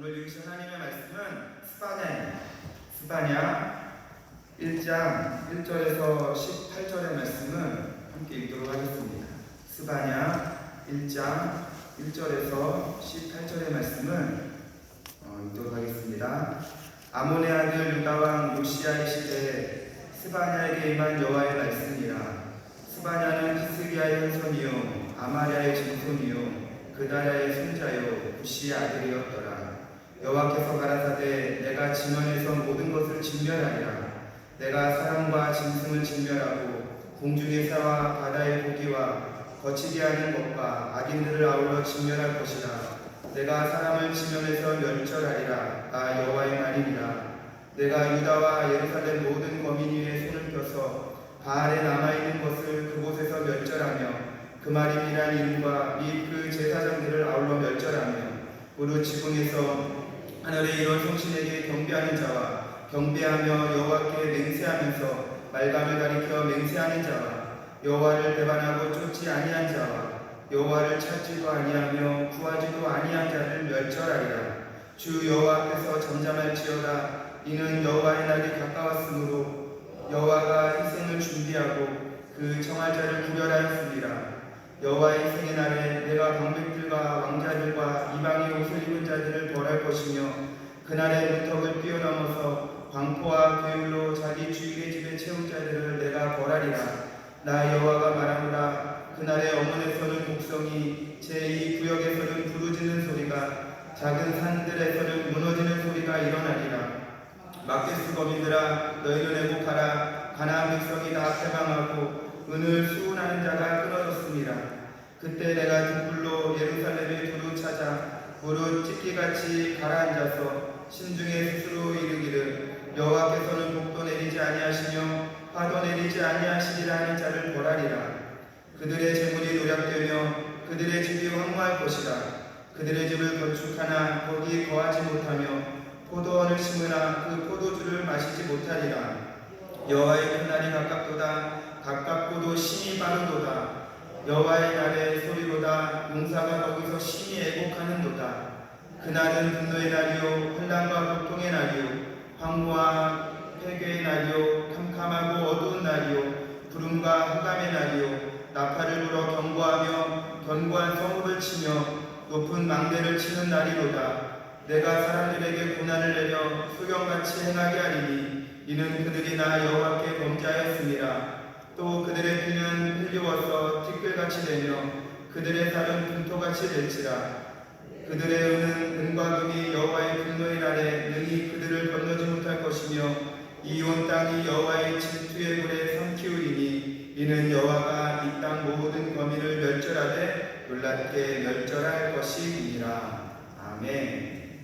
오늘 읽으신 하나님의 말씀은 스바냐입니다. 스바냐 1장 1절에서 18절의 말씀을 함께 읽도록 하겠습니다. 스바냐 1장 1절에서 18절의 말씀을 읽도록 하겠습니다. 아몬의 아들 유다왕 요시야의 시대에 스바냐에게 임한 여호와의 말씀이라. 스바냐는 히스기야의 현손이요 아마랴의 증손이요 그다랴의 손자요 구시의 아들이었더라. 여호와께서 가라사대 내가 진원에서 모든 것을 진멸하리라. 내가 사람과 짐승을 진멸하고 공중의 새와 바다의 고기와 거치게 하는 것과 악인들을 아울러 진멸할 것이라. 내가 사람을 지면에서 멸절하리라. 나 여호와의 말이니라. 내가 유다와 예루살렘 모든 거민 위에 손을 펴서 바알에 남아있는 것을 그곳에서 멸절하며 그 말이란 이름과 및 그 제사장들을 아울러 멸절하며 무릇 지붕에서 하늘에 이런 성신에게 경배하는 자와 경배하며 여호와께 맹세하면서 말감을 가리켜 맹세하는 자와 여호와를 배반하고 쫓지 아니한 자와 여호와를 찾지도 아니하며 구하지도 아니한 자를 멸절하리라. 주 여호와 앞에서 잠잠할지어다. 이는 여호와의 날이 가까웠으므로 여호와가 희생을 준비하고 그 청할 자를 구별하였습니다. 여호와의 희생의 날에 내가 방백들과 왕자들과 이방의 옷을 입은 자들을 벌할 것이며 그날의 문턱을 뛰어넘어서 광포와 괴물로 자기 주인의 집에 채운 자들을 내가 벌하리라. 나 여호와가 말하노라. 그날의 어머니에서는 곡성이 제2구역에서는 부르짖는 소리가 작은 산들에서는 무너지는 소리가 일어나리라. 막데스 거민들아 너희는 애곡하라. 가나안 백성이 다 패방하고 은을 수운하는 자가 끊어졌습니다. 그때 내가 등불로 예루살렘에 두루 찾아 무릇 찢기같이 가라앉아서 심중에 스스로 이르기를 여호와께서는 복도 내리지 아니하시며 화도 내리지 아니하시리라 하는 자를 벌하리라. 그들의 재물이 노략되며 그들의 집이 황무할 것이라. 그들의 집을 건축하나 거기 거하지 못하며 포도원을 심으나 그 포도주를 마시지 못하리라. 여호와의 큰 날이 가깝도다. 가깝고도 심히 빠르도다. 여호와의 날의 소리보다 용사가 거기서 심히 애곡하는도다. 그날은 분노의 날이요 환난과 고통의 날이요 황무와 폐괴의 날이요 캄캄하고 어두운 날이요 부름과 흑암의 날이요 나팔을 불어 경고하며 견고한 성읍을 치며 높은 망대를 치는 날이로다. 내가 사람들에게 고난을 내려 소경같이 행하게 하리니 이는 그들이 나 여호와께 범죄하였습니다. 또 그들의 피는 흘리워서 티끌같이 되며 그들의 살은 분토같이 될지라. 그들의 은은 은과 금이 여호와의 분노의 날에 능히 그들을 건너지 못할 것이며 이 온 땅이 여호와의 질투의 불에 삼키우리니 이는 여호와가 이 땅 모든 거민을 멸절하되 놀랍게 멸절할 것이니라. 아멘.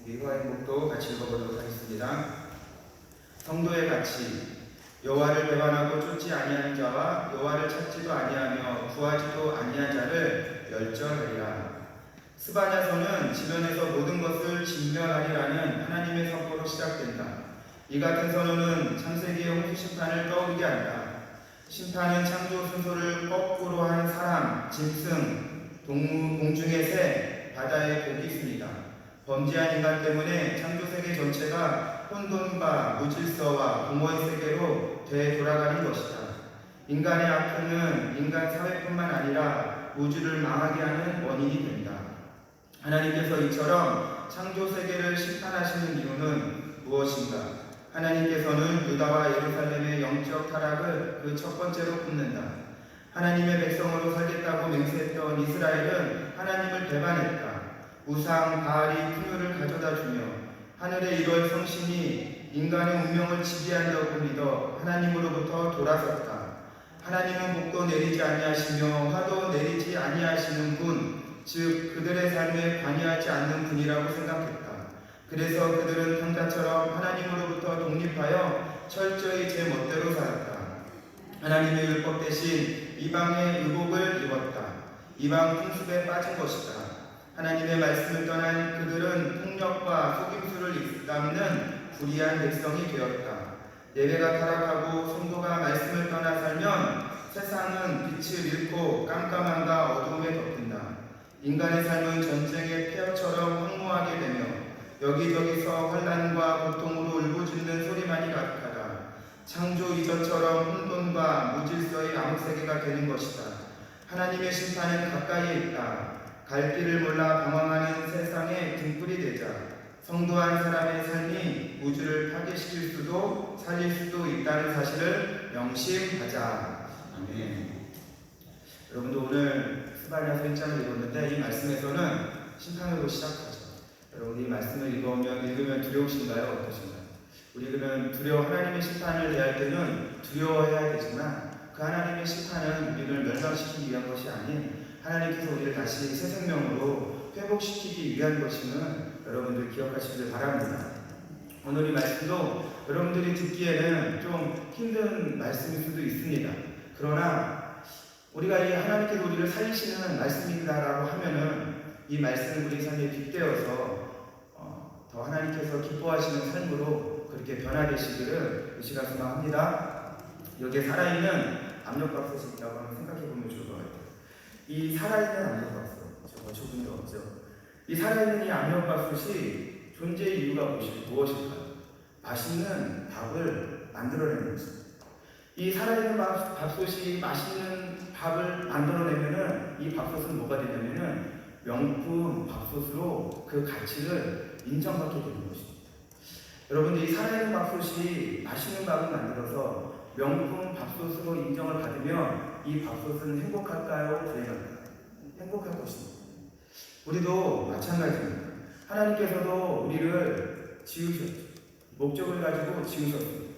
우리 화행복도 같이 읽어보도록 하겠습니다. 성도의 가치. 여호와를 배반하고 쫓지 아니하는 자와 여호와를 찾지도 아니하며 구하지도 아니한 자를 멸절하리라. 스바냐서는 지면에서 모든 것을 진멸하리라는 하나님의 선포로 시작된다. 이 같은 선언은 창세기의 홍수 심판을 떠오르게 한다. 심판은 창조 순서를 거꾸로 한 사람, 짐승, 동물, 공중의 새, 바다의 고기입니다. 범죄한 인간 때문에 창조 세계 전체가 혼돈과 무질서와 공허의 세계로 되돌아가는 것이다. 인간의 악행은 인간 사회뿐만 아니라 우주를 망하게 하는 원인이 된다. 하나님께서 이처럼 창조 세계를 심판하시는 이유는 무엇인가? 하나님께서는 유다와 예루살렘의 영적 타락을 그 첫 번째로 굽는다. 하나님의 백성으로 살겠다고 맹세했던 이스라엘은 하나님을 배반했다. 우상 바알이 풍요를 가져다 주며 하늘의 일월 성신이 인간의 운명을 지배한다고 믿어 하나님으로부터 돌아섰다. 하나님은 복도 내리지 아니하시며 화도 내리지 아니하시는 분, 즉 그들의 삶에 관여하지 않는 분이라고 생각했다. 그래서 그들은 탕자처럼 하나님으로부터 독립하여 철저히 제 멋대로 살았다. 하나님의 율법 대신 이방의 의복을 입었다. 이방 풍습에 빠진 것이다. 하나님의 말씀을 떠난 그들은 폭력과 속임수를 일삼는 불의한 백성이 되었다. 예배가 타락하고 성도가 말씀을 떠나 살면 세상은 빛을 잃고 깜깜함과 어두움에 덮인다. 인간의 삶은 전쟁의 폐허처럼 황무하게 되며 여기저기서 환난과 고통으로 울부짖는 소리만이 가득하다. 창조 이전처럼 혼돈과 무질서의 암흑세계가 되는 것이다. 하나님의 심판은 가까이에 있다. 갈 길을 몰라 방황하는 세상에 등불이 되자 성도한 사람의 삶이 우주를 파괴시킬 수도 살릴 수도 있다는 사실을 명심하자. 아멘. 여러분도 오늘 스바냐서 1장을 읽었는데 이 말씀에서는 심판으로 시작하죠. 여러분 이 말씀을 읽으면 두려우신가요? 어떠신가요? 우리는 하나님의 심판을 대할 때는 두려워해야 되지만 그 하나님의 심판은 우리를 멸망시키기 위한 것이 아닌 하나님께서 우리를 다시 새 생명으로 회복시키기 위한 것임을 여러분들 기억하시길 바랍니다. 오늘 이 말씀도 여러분들이 듣기에는 좀 힘든 말씀일 수도 있습니다. 그러나 우리가 이 하나님께서 우리를 살리시는 말씀이다라고 하면은 이 말씀을 우리 삶에 빗대어서 더 하나님께서 기뻐하시는 삶으로 그렇게 변화되시기를 이 시간 소망합니다. 여기에 살아있는 압력밥솥이 있다고 한번 생각해보면 좋을 것 같아요. 이 살아있는 압력밥솥, 저거 조금이 없죠. 이 살아있는 이 압력밥솥이 존재의 이유가 무엇일까요? 맛있는 밥을 만들어내는 것입니다. 이 살아있는 밥솥이 맛있는 밥을 만들어내면은 이 밥솥은 뭐가 되냐면은 명품 밥솥으로 그 가치를 인정받게 되는 것입니다. 여러분들 이 살아있는 밥솥이 맛있는 밥을 만들어서 명품 밥솥으로 인정을 받으면 이 밥솥은 행복할까요? 불행할까요? 행복할 것입니다. 우리도 마찬가지입니다. 하나님께서도 우리를 지으셨죠. 목적을 가지고 지으셨습니다.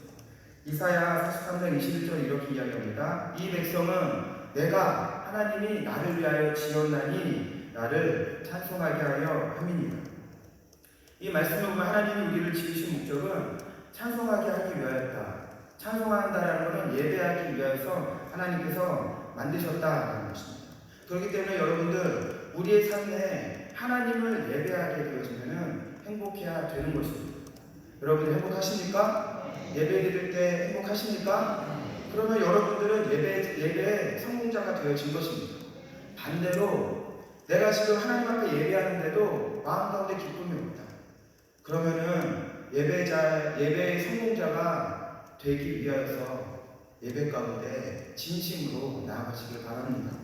이사야 43장 21절 이렇게 이야기합니다. 이 백성은 내가 하나님이 나를 위하여 지었나니 나를 찬송하게 하여 함이니라. 이 말씀을 보면 하나님이 우리를 지으신 목적은 찬송하게 하기 위하였다. 찬송한다라는 것은 예배하기 위해서 하나님께서 만드셨다라는 것입니다. 그렇기 때문에 여러분들 우리의 삶에 하나님을 예배하게 되어지면 행복해야 되는 것입니다. 여러분 행복하십니까? 예배 드릴 때 행복하십니까? 그러면 여러분들은 예배의 성공자가 되어진 것입니다. 반대로 내가 지금 하나님 앞에 예배하는데도 마음 가운데 기쁨이 없다. 그러면은 예배의 성공자가 되기 위하여서 예배 가운데 진심으로 나아가시길 바랍니다.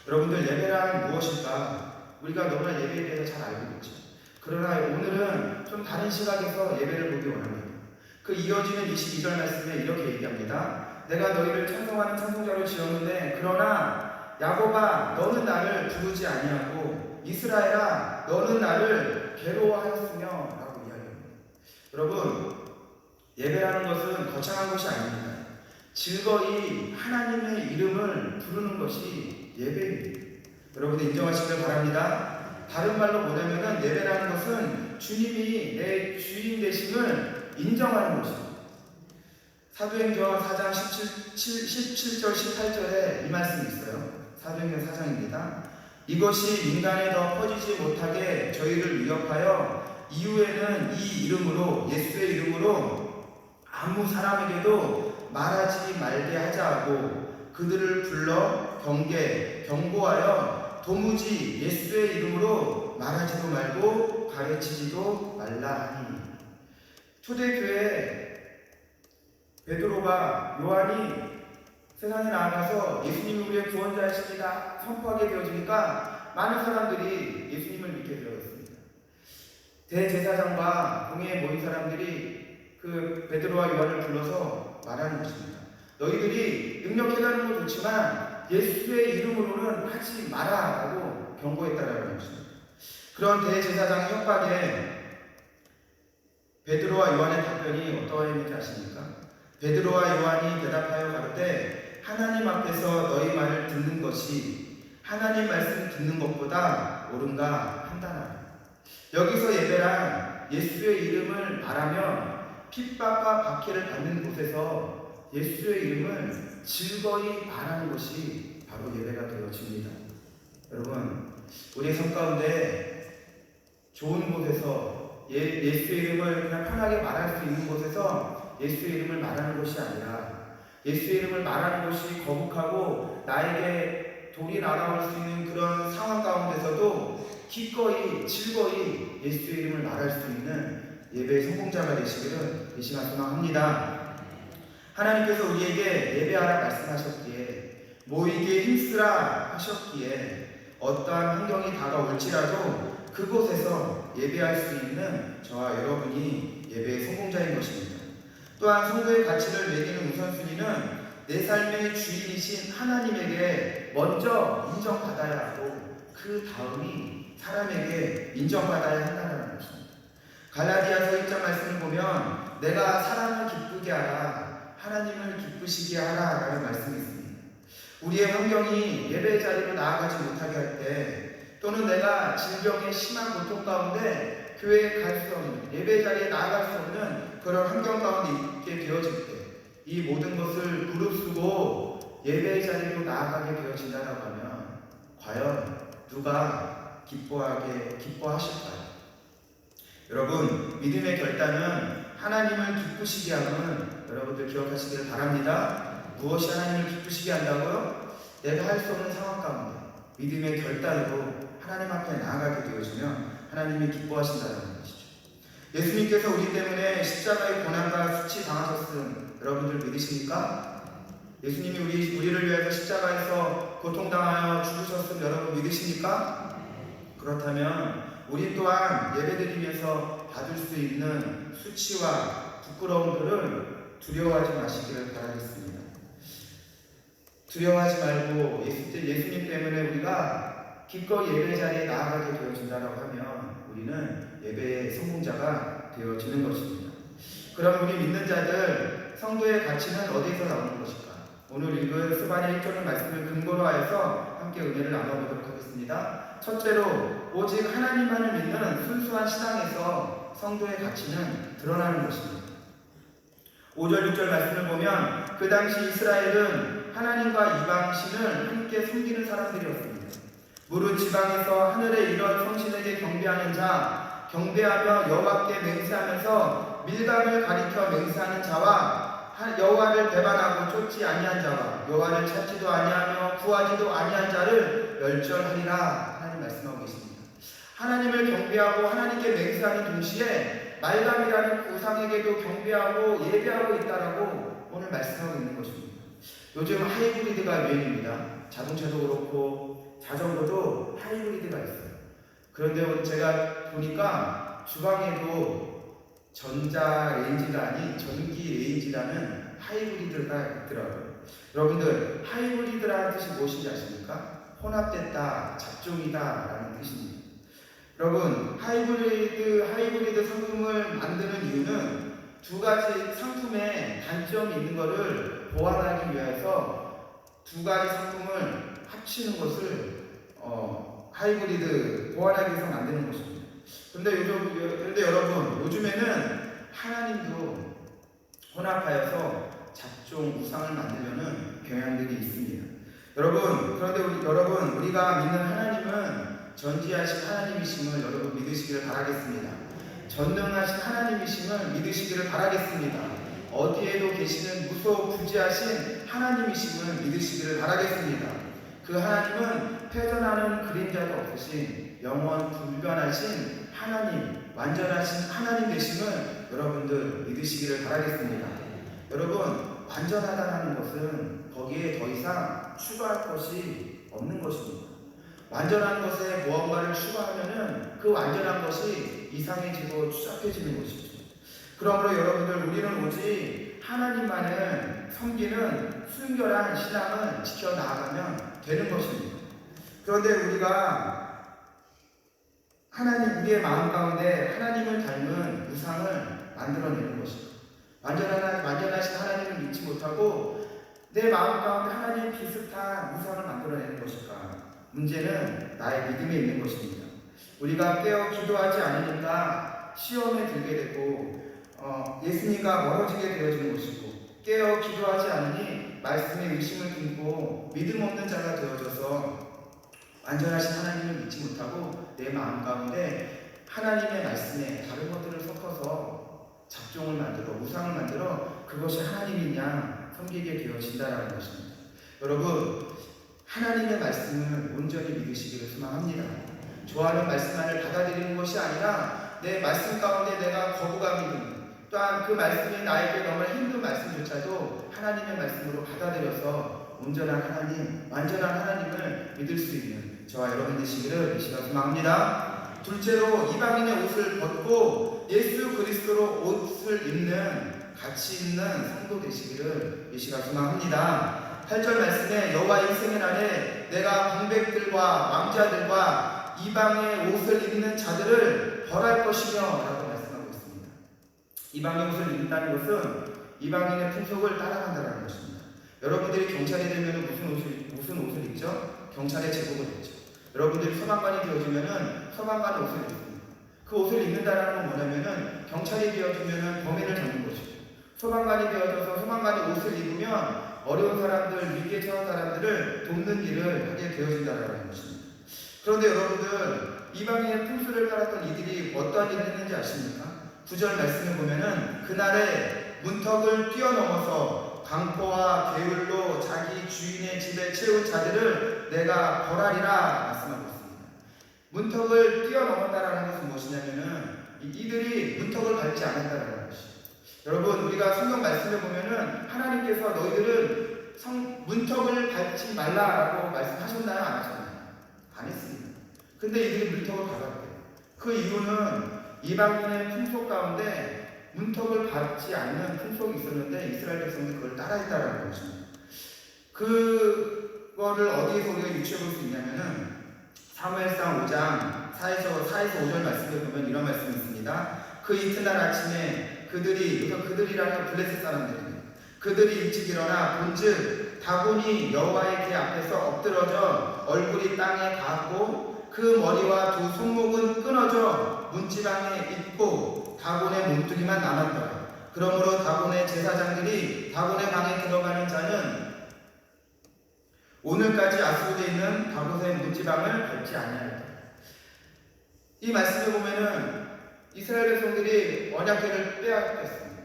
여러분들 예배란 무엇일까? 우리가 너무나 예배에 대해서 잘 알고 있죠. 그러나 오늘은 좀 다른 시각에서 예배를 보기 원합니다. 그 이어지는 22절 말씀에 이렇게 얘기합니다. 내가 너희를 찬송하는 찬송자로 지었는데 그러나 야곱아 너는 나를 부르지 아니하고 이스라엘아 너는 나를 괴로워하였으며 라고 이야기합니다. 여러분 예배라는 것은 거창한 것이 아닙니다. 즐거이 하나님의 이름을 부르는 것이 예배입니다. 여러분들 인정하시길 바랍니다. 다른 말로 뭐냐면은 예배라는 것은 주님이 내 주인 되심을 인정하는 것입니다. 사도행전 4장 17절 18절에 이 말씀이 있어요. 사도행전 4장입니다. 이것이 인간에 더 퍼지지 못하게 저희를 위협하여 이후에는 이 이름으로 예수의 이름으로 아무 사람에게도 말하지 말게 하자 하고 그들을 불러 경고하여 도무지 예수의 이름으로 말하지도 말고 가르치지도 말라 하니. 초대교회 베드로가 요한이 세상에 나아가서 예수님이 우리의 구원자이십니다 선포하게 되어지니까 많은 사람들이 예수님을 믿게 되었습니다. 대제사장과 공회에 모인 사람들이 그 베드로와 요한을 불러서 말하는 것입니다. 너희들이 능력해가는 건 좋지만 예수의 이름으로는 하지 마라 라고 경고했다라는 것입니다. 그런 대제사장의 협박에 베드로와 요한의 답변이 어떠했는지 아십니까? 베드로와 요한이 대답하여 가로되 하나님 앞에서 너희 말을 듣는 것이 하나님 말씀 듣는 것보다 옳은가 판단하라. 여기서 예배란 예수의 이름을 말하면 핍박과 박해를 받는 곳에서 예수의 이름을 즐거이 말하는 것이 바로 예배가 되어집니다. 여러분 우리의 삶 가운데 좋은 곳에서 예수의 이름을 그냥 편하게 말할 수 있는 곳에서 예수의 이름을 말하는 것이 아니라 예수의 이름을 말하는 것이 거북하고 나에게 돌이 날아올 수 있는 그런 상황 가운데서도 기꺼이 즐거이 예수의 이름을 말할 수 있는 예배의 성공자가 되시기를 이 시간 소망합니다. 하나님께서 우리에게 예배하라 말씀하셨기에, 모이기에 힘쓰라 하셨기에, 어떠한 환경이 다가올지라도 그곳에서 예배할 수 있는 저와 여러분이 예배의 성공자인 것입니다. 또한 성도의 가치를 매기는 우선순위는 내 삶의 주인이신 하나님에게 먼저 인정받아야 하고, 그 다음이 사람에게 인정받아야 한다는 것입니다. 갈라디아서 1장 말씀을 보면 내가 사람을 기쁘게 하라, 하나님을 기쁘시게 하라 라는 말씀이 있습니다. 우리의 환경이 예배의 자리로 나아가지 못하게 할 때, 또는 내가 질병의 심한 고통 가운데 교회에 갈 수 없는, 예배의 자리에 나아갈 수 없는 그런 환경 가운데 있게 되어질 때, 이 모든 것을 무릅쓰고 예배의 자리로 나아가게 되어진다고 하면 과연 누가 기뻐하실까요? 여러분, 믿음의 결단은 하나님을 기쁘시게 하면 여러분들 기억하시기를 바랍니다. 무엇이 하나님을 기쁘시게 한다고요? 내가 할 수 없는 상황 가운데 믿음의 결단으로 하나님 앞에 나아가게 되어지면 하나님이 기뻐하신다는 것이죠. 예수님께서 우리 때문에 십자가의 고난과 수치 당하셨음 여러분들 믿으십니까? 예수님이 우리를 위해서 십자가에서 고통당하여 죽으셨음 여러분 믿으십니까? 그렇다면 우리 또한 예배드리면서 받을 수 있는 수치와 부끄러움들을 두려워하지 마시기를 바라겠습니다. 두려워하지 말고 예수님 때문에 우리가 기꺼이 예배 자리에 나아가게 되어진다고 하면 우리는 예배의 성공자가 되어지는 것입니다. 그럼 우리 믿는 자들 성도의 가치는 어디에서 나오는 것일까? 오늘 읽은 스바냐 1절 말씀을 근거로 하여서 함께 은혜를 나눠보도록 하겠습니다. 첫째로, 오직 하나님만을 믿는 순수한 신앙에서 성도의 가치는 드러나는 것입니다. 5절 6절 말씀을 보면 그 당시 이스라엘은 하나님과 이방신을 함께 섬기는 사람들이었습니다. 무릇 지방에서 하늘에 이런 성신에게 경배하는 자, 경배하며 여호와께 맹세하면서 밀감을 가리켜 맹세하는 자와 여호와를 배반하고 쫓지 아니한 자와 여호와를 찾지도 아니하며 구하지도 아니한 자를 멸절하리라 하나님 말씀하고 계십니다. 하나님을 경배하고 하나님께 맹세하는 동시에 말감이라는 우상에게도 경배하고 예배하고 있다라고 오늘 말씀하고 있는 것입니다. 요즘 하이브리드가 유행입니다. 자동차도 그렇고 자전거도 하이브리드가 있어요. 그런데 제가 보니까 주방에도 전자 레인지가 아닌 전기 레인지라는 하이브리드가 있더라고요. 여러분들, 하이브리드라는 뜻이 무엇인지 아십니까? 혼합됐다, 잡종이다 라는 뜻입니다. 여러분, 하이브리드 상품을 만드는 이유는 두 가지 상품에 단점이 있는 것을 보완하기 위해서 두 가지 상품을 합치는 것을 하이브리드 보완하기 위해서 만드는 것입니다. 그런데 여러분, 요즘에는 하나님도 혼합하여서 잡종 우상을 만들려는 경향들이 있습니다. 그런데 우리가 믿는 하나님은 전지하신 하나님이심을 여러분 믿으시기를 바라겠습니다. 전능하신 하나님이심을 믿으시기를 바라겠습니다. 어디에도 계시는 무소부지하신 하나님이심을 믿으시기를 바라겠습니다. 그 하나님은 패전하는 그림자도 없으신 영원 불변하신 하나님, 완전하신 하나님 되심을 여러분들 믿으시기를 바라겠습니다. 여러분, 완전하다는 것은 거기에 더 이상 추가할 것이 없는 것입니다. 완전한 것에 무언가를 추가하면은 그 완전한 것이 이상해지고 추잡해지는 것이죠. 그러므로 여러분들, 우리는 오직 하나님만을 섬기는 순결한 신앙을 지켜나가면 되는 것입니다. 그런데 우리가 우리의 마음 가운데 하나님을 닮은 우상을 만들어내는 것입니다. 완전하신 하나님을 믿지 못하고 내 마음 가운데 하나님 비슷한 우상을 만들어내는 것일까? 문제는 나의 믿음에 있는 것입니다. 우리가 깨어 기도하지 않으니까 시험에 들게 되고 예수님과 멀어지게 되어지는 것이고, 깨어 기도하지 않으니 말씀에 의심을 품고 믿음 없는 자가 되어져서 완전하신 하나님을 믿지 못하고 내 마음 가운데 하나님의 말씀에 다른 것들을 섞어서 잡종을 만들어 우상을 만들어 그것이 하나님인 양 섬기게 되어진다는 것입니다. 여러분, 하나님의 말씀을 온전히 믿으시기를 소망합니다. 좋아하는 말씀만을 받아들이는 것이 아니라 내 말씀 가운데 내가 거부감이 드는, 또한 그 말씀이 나에게 너무 힘든 말씀조차도 하나님의 말씀으로 받아들여서 온전한 하나님, 완전한 하나님을 믿을 수 있는 저와 여러분 되시기를 이 시간 소망합니다. 둘째로 이방인의 옷을 벗고 예수 그리스도로 옷을 입는 가치 있는 성도 되시기를 이 시간 소망합니다. 8절 말씀에 여호와 인생의 날에 내가 방백들과 왕자들과 이방의 옷을 입는 자들을 벌할 것이며 라고 말씀하고 있습니다. 이방의 옷을 입는다는 것은 이방인의 풍속을 따라간다는 것입니다. 여러분들이 경찰이 되면 무슨 옷을 입죠? 경찰의 제복을 입죠. 여러분들이 소방관이 되어지면 소방관의 옷을 입습니다. 그 옷을 입는다는 건 뭐냐면은 경찰이 되어지면 범인을 잡는 것이고, 소방관이 되어져서 소방관이 옷을 입으면 어려운 사람들, 위기에 처한 사람들을 돕는 일을 하게 되어진다는 것입니다. 그런데 여러분들, 이방인의 풍수를 따랐던 이들이 어떠한 일을 했는지 아십니까? 9절 말씀에 보면은 그날에 문턱을 뛰어넘어서 강포와 게을로 자기 주인의 집에 채운 자들을 내가 벌하리라 말씀하고 있습니다. 문턱을 뛰어넘었다라는 것은 무엇이냐면은 이들이 문턱을 밟지 않았다라는 것이죠. 여러분, 우리가 성경 말씀을 보면은 하나님께서 너희들은 문턱을 밟지 말라라고 말씀하셨나요? 안 하셨나요? 안 했습니다. 근데 이들이 문턱을 밟았대요. 그 이유는 이방인의 풍속 가운데 문턱을 밟지 않는 풍속이 있었는데 이스라엘 백성들이 그걸 따라했다라는 것입니다. 그거를 어디에서 우리가 유추해 볼 수 있냐면은 사무엘상 5장 4에서 5절 말씀을 보면 이런 말씀이 있습니다. 그 이튿날 아침에 그들이라는 블레셋 사람들입니다. 그들이 일찍 일어나 본즉 다곤이 여호와의 궤 앞에서 엎드러져 얼굴이 땅에 닿았고 그 머리와 두 손목은 끊어져 문지방에 있고 다곤의 몸뚱이만 남았더라. 그러므로 다곤의 제사장들이 다곤의 방에 들어가는 자는 오늘까지 아스돗에 있는 다곤의 문지방을 밟지 아니하였다. 이 말씀을 보면은 이스라엘 백성들이 언약궤를 빼앗겼습니다.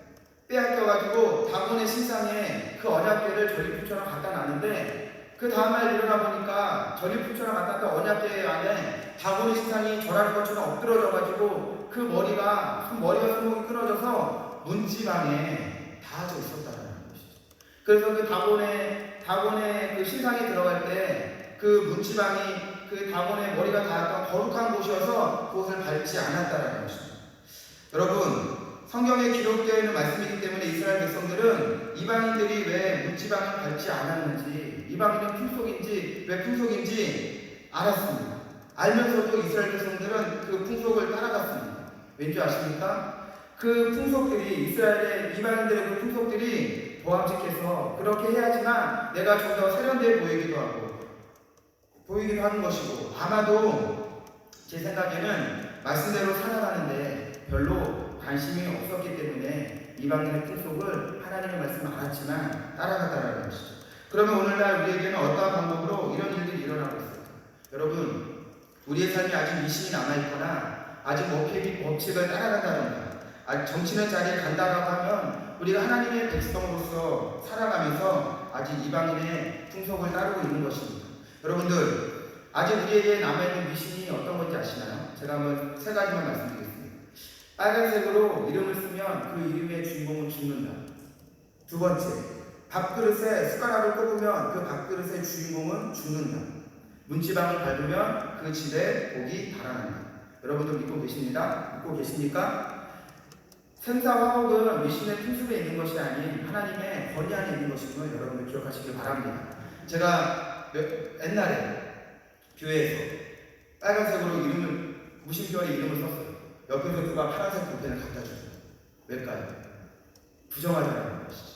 빼앗겨가지고 다곤의 신상에 그 언약궤를 전리품처럼 갖다 놨는데 그 다음날 일어나 보니까 전리품처럼 갖다 놨던 언약궤 안에 다곤의 신상이 절할 것처럼 엎드러져가지고 그 머리가 손목이 끊어져서 문지방에 닿아져 있었다는 것이죠. 그래서 그 다곤의 그 신상에 들어갈 때 그 문지방이 그 다곤의 머리가 닿았던 거룩한 곳이어서 그곳을 밟지 않았다는 것입니다. 여러분, 성경에 기록되어 있는 말씀이기 때문에 이스라엘 백성들은 이방인들이 왜 문지방을 밟지 않았는지, 이방인의 풍속인지 왜 풍속인지 알았습니다. 알면서도 이스라엘 백성들은 그 풍속을 따라갔습니다. 왠지 아십니까? 그 풍속들이, 이스라엘의 이방인들의 그 풍속들이 보암직해서 그렇게 해야지만 내가 좀 더 세련되어 보이기도 하는 것이고, 아마도 제 생각에는 말씀대로 살아가는데 별로 관심이 없었기 때문에 이방인의 풍속을 하나님의 말씀을 알았지만 따라갔다는 것이죠. 그러면 오늘날 우리에게는 어떠한 방법으로 이런 일들이 일어나고 있을까? 여러분, 우리의 삶이 아직 미신이 남아있거나 아직 법칙을 따라간다든가 아직 정치는 자리에 간다라고 하면 우리가 하나님의 백성으로서 살아가면서 아직 이방인의 풍속을 따르고 있는 것입니다. 여러분들, 아직 우리에게 남아있는 미신이 어떤 건지 아시나요? 제가 한번 3가지만 말씀드리겠습니다. 빨간색으로 이름을 쓰면 그 이름의 주인공은 죽는다. 2번째, 밥그릇에 숟가락을 꼽으면 그 밥그릇의 주인공은 죽는다. 문지방을 밟으면 그 집에 복이 달아난다. 여러분들 믿고 계십니까? 생사화복은 미신의 풍습에 있는 것이 아닌 하나님의 권위 안에 있는 것임을 여러분들 기억하시길 바랍니다. 제가 옛날에 교회에서 빨간색으로 무심결에 이름을 썼어요. 옆에서 누가 파란색 볼펜을 갖다 주세요. 왜일까요? 부정하자는 것이죠.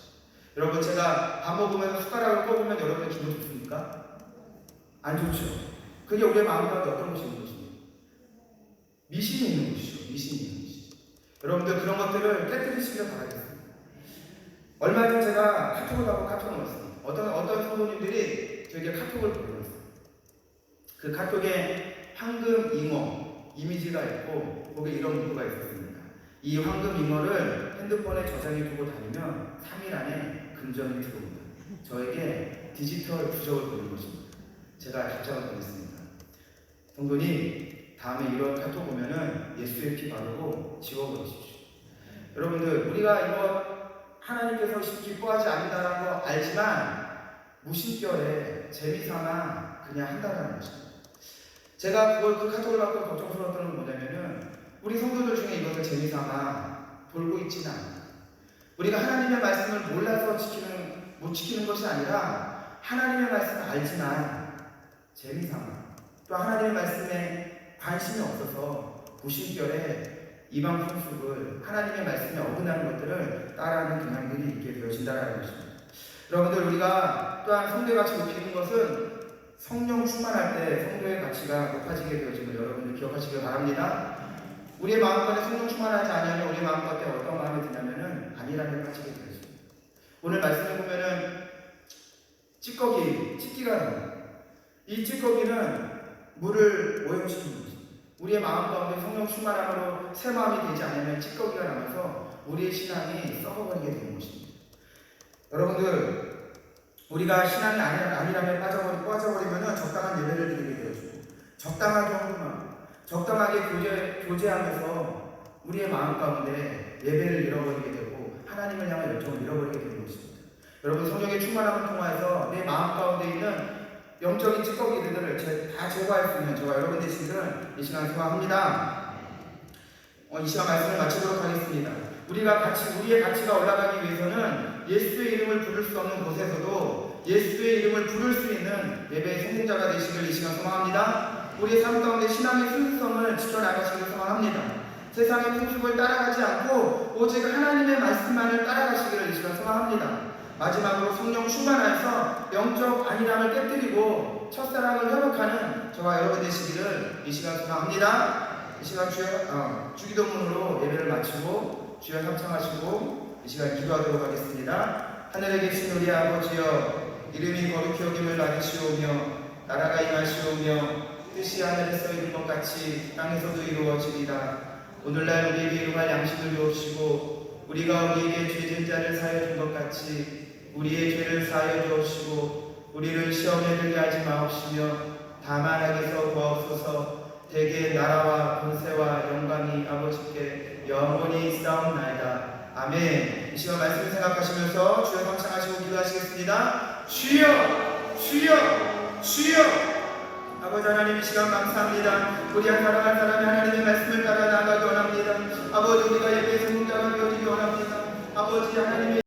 여러분, 제가 밥 먹으면서 숟가락을 꼽으면 여러분의 기분 좋습니까? 안 좋죠. 그게 우리의 마음 가운데 어떤 것이 있는 것입니까? 미신이 있는 것이죠. 미신이 있는 것이죠. 여러분들, 그런 것들을 깨뜨리시길 바라겠습니다. 얼마 전 제가 카톡을 받고 카톡을 왔습니다. 어떤 성도님들이 저에게 카톡을 보내왔어요. 그 카톡에 황금 잉어 이미지가 있고 거기에 이런 문구가 있었습니다. 이 황금 잉어를 핸드폰에 저장해 두고 다니면 3일 안에 금전이 들어옵니다. 저에게 디지털 부적을 보낸 것입니다. 제가 답장을 보냈습니다. 성도님, 다음에 이런 카톡 오면은 예수의 피 바르고 지워버리십시오. 여러분들, 우리가 이거 하나님께서 기뻐하지 않는다는 거 알지만 무심결에 재미삼아 그냥 한다는 것입니다. 제가 그 카톡을 받고 걱정스러웠던 건 뭐냐면은 우리 성도들 중에 이것을 재미삼아 돌고 있지는 않아요. 우리가 하나님의 말씀을 몰라서 못 지키는 것이 아니라 하나님의 말씀을 알지만 재미삼아 또 하나님의 말씀에 관심이 없어서 무심결에 이방 풍습을 하나님의 말씀에 어긋나는 것들을 따라하는 경향들이 있게 되어진다는 것입니다. 여러분들, 우리가 또한 성도의 가치를 높이는 것은 성령 충만할 때 성도의 가치가 높아지게 되어짐을 여러분들 기억하시길 바랍니다. 우리의 마음 가운데 성령 충만하지 않으면 우리의 마음 가운데 어떤 마음이 드냐면은 안일함에 빠지게 되어집니다. 오늘 말씀을 보면은 찌꺼기가 나와요. 이 찌꺼기는 물을 오염시키는 것입니다. 우리의 마음 가운데 성령 충만함으로 새 마음이 되지 않으면 찌꺼기가 나면서 우리의 신앙이 썩어버리게 되는 것입니다. 여러분들, 우리가 신앙이 안일함에 빠져버리면 적당한 예배를 드리게 되어지고 적당하게 헌금하고 적당하게 교제하면서 우리의 마음 가운데 예배를 잃어버리게 되고 하나님을 향한 열정을 잃어버리게 되는 것입니다. 여러분, 성령의 충만함을 통하여서 내 마음 가운데 있는 영적인 찌꺼기들을 다 제거할 수 있는 저와 여러분 되시기를 이 시간 소망합니다. 이 시간 말씀을 마치도록 하겠습니다. 우리의 가치가 올라가기 위해서는 예수의 이름을 부를 수 없는 곳에서도 예수의 이름을 부를 수 있는 예배의 성공자가 되시길 이 시간 소망합니다. 우리의 삶 가운데 신앙의 순수성을 지켜나가시길 소망합니다. 세상의 풍습을 따라가지 않고 오직 하나님의 말씀만을 따라가시기를 이 시간 소망합니다. 마지막으로 성령 충만하여서 영적 안일함을 깨뜨리고 첫사랑을 회복하는 저와 여러분 되시기를 이 시간 소망합니다. 이 시간 주기도문으로 예배를 마치고 주여 삼창하시고 이 시간 기도하도록 하겠습니다. 하늘에 계신 우리 아버지여, 이름이 거룩히 여김을 받으시오며 나라가 임하시오며 뜻이 하늘에서 이룬 것 같이 땅에서도 이루어지리다. 오늘날 우리에게 일용할 양식을 주옵시고 우리가 우리에게 죄진 자를 사하여 준 것 같이 우리의 죄를 사하여 주옵시고 우리를 시험에 들게 하지 마옵시며 다만 악에서 구하옵소서. 대개 나라와 권세와 영광이 아버지께 영원히 있사옵나이다. 아멘. 이 시간 말씀을 생각하시면서 주여 감상하시고 기도하시겠습니다. 주여, 주여, 주여. 아버지 하나님, 이 시간 감사합니다. 우리 한 사람 한 사람이 하나님의 말씀을 따라 나아가기 원합니다. 아버지, 우리가 예배의 성공자가 되어지기 원합니다. 아버지 하나님의